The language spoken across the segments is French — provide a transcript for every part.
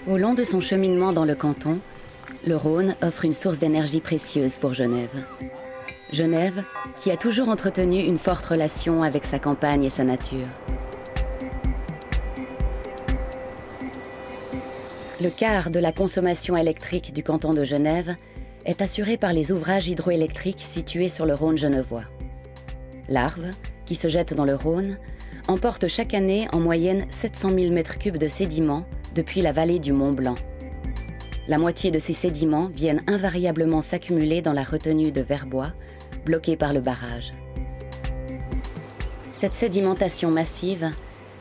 Au long de son cheminement dans le canton, le Rhône offre une source d'énergie précieuse pour Genève. Genève, qui a toujours entretenu une forte relation avec sa campagne et sa nature. Le quart de la consommation électrique du canton de Genève est assuré par les ouvrages hydroélectriques situés sur le Rhône genevois. L'Arve, qui se jette dans le Rhône, emporte chaque année en moyenne 700 000 m3 de sédiments depuis la vallée du Mont Blanc. La moitié de ces sédiments viennent invariablement s'accumuler dans la retenue de Verbois, bloquée par le barrage. Cette sédimentation massive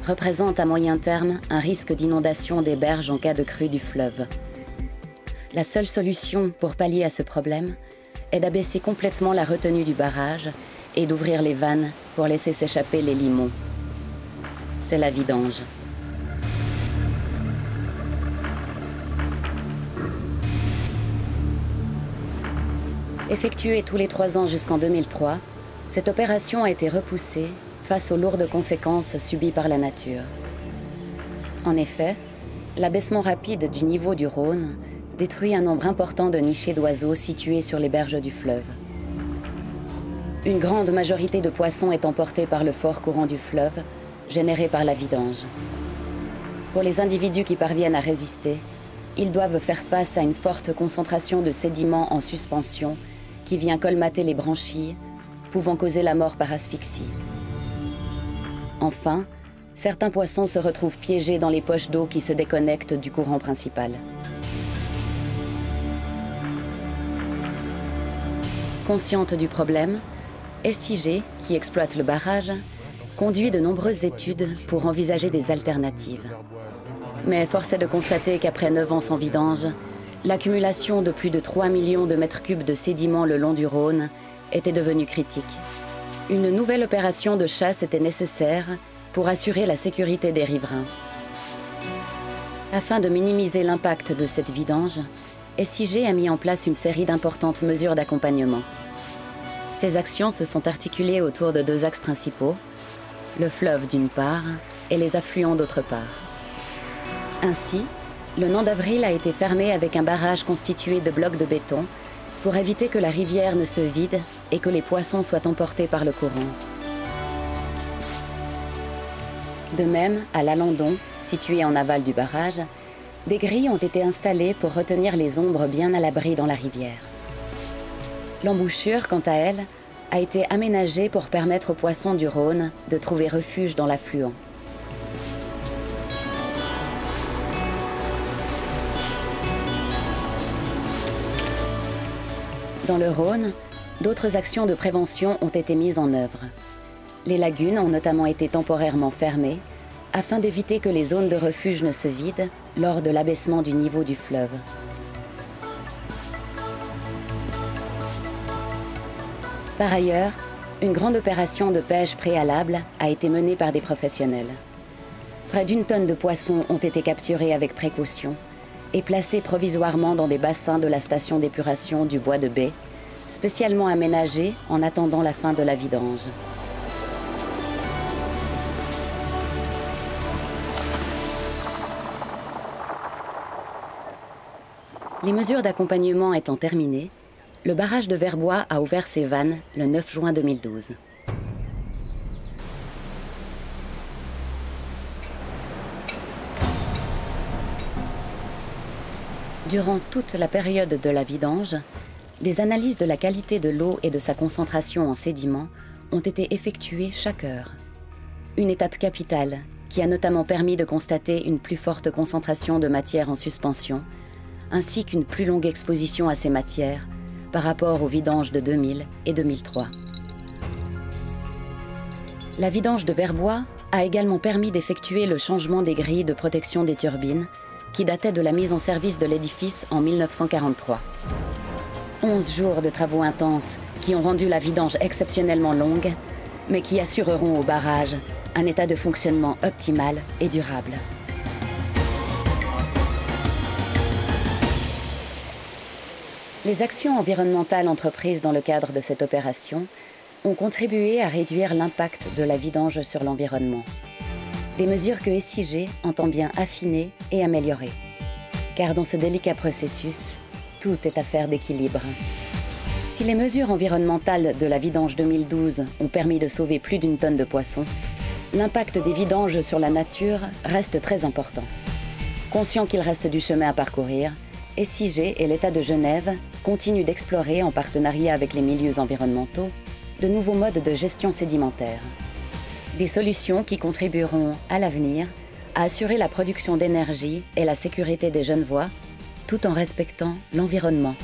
représente à moyen terme un risque d'inondation des berges en cas de crue du fleuve. La seule solution pour pallier à ce problème est d'abaisser complètement la retenue du barrage et d'ouvrir les vannes pour laisser s'échapper les limons. C'est la vidange. Effectuée tous les 3 ans jusqu'en 2003, cette opération a été repoussée face aux lourdes conséquences subies par la nature. En effet, l'abaissement rapide du niveau du Rhône détruit un nombre important de nichées d'oiseaux situés sur les berges du fleuve. Une grande majorité de poissons est emportée par le fort courant du fleuve, généré par la vidange. Pour les individus qui parviennent à résister, ils doivent faire face à une forte concentration de sédiments en suspension qui vient colmater les branchies, pouvant causer la mort par asphyxie. Enfin, certains poissons se retrouvent piégés dans les poches d'eau qui se déconnectent du courant principal. Consciente du problème, SIG, qui exploite le barrage, conduit de nombreuses études pour envisager des alternatives. Mais force est de constater qu'après 9 ans sans vidange, l'accumulation de plus de 3 millions de mètres cubes de sédiments le long du Rhône était devenue critique. Une nouvelle opération de chasse était nécessaire pour assurer la sécurité des riverains. Afin de minimiser l'impact de cette vidange, SIG a mis en place une série d'importantes mesures d'accompagnement. Ces actions se sont articulées autour de 2 axes principaux, le fleuve d'une part et les affluents d'autre part. Ainsi, le Nant d'Avril a été fermé avec un barrage constitué de blocs de béton pour éviter que la rivière ne se vide et que les poissons soient emportés par le courant. De même, à l'Alandon, situé en aval du barrage, des grilles ont été installées pour retenir les ombres bien à l'abri dans la rivière. L'embouchure, quant à elle, a été aménagée pour permettre aux poissons du Rhône de trouver refuge dans l'affluent. Dans le Rhône, d'autres actions de prévention ont été mises en œuvre. Les lagunes ont notamment été temporairement fermées afin d'éviter que les zones de refuge ne se vident lors de l'abaissement du niveau du fleuve. Par ailleurs, une grande opération de pêche préalable a été menée par des professionnels. Près d'1 tonne de poissons ont été capturés avec précaution et placés provisoirement dans des bassins de la station d'épuration du Bois de Baie, spécialement aménagés en attendant la fin de la vidange. Les mesures d'accompagnement étant terminées, le barrage de Verbois a ouvert ses vannes le 9 juin 2012. Durant toute la période de la vidange, des analyses de la qualité de l'eau et de sa concentration en sédiments ont été effectuées chaque heure. Une étape capitale qui a notamment permis de constater une plus forte concentration de matière en suspension, ainsi qu'une plus longue exposition à ces matières par rapport aux vidanges de 2000 et 2003. La vidange de Verbois a également permis d'effectuer le changement des grilles de protection des turbines qui dataient de la mise en service de l'édifice en 1943. 11 jours de travaux intenses qui ont rendu la vidange exceptionnellement longue, mais qui assureront au barrage un état de fonctionnement optimal et durable. Les actions environnementales entreprises dans le cadre de cette opération ont contribué à réduire l'impact de la vidange sur l'environnement. Des mesures que SIG entend bien affiner et améliorer. car dans ce délicat processus, tout est affaire d'équilibre. Si les mesures environnementales de la vidange 2012 ont permis de sauver plus d'1 tonne de poissons, l'impact des vidanges sur la nature reste très important. Conscient qu'il reste du chemin à parcourir, SIG et l'État de Genève continuent d'explorer, en partenariat avec les milieux environnementaux, de nouveaux modes de gestion sédimentaire. Des solutions qui contribueront, à l'avenir, à assurer la production d'énergie et la sécurité des Genevois, tout en respectant l'environnement.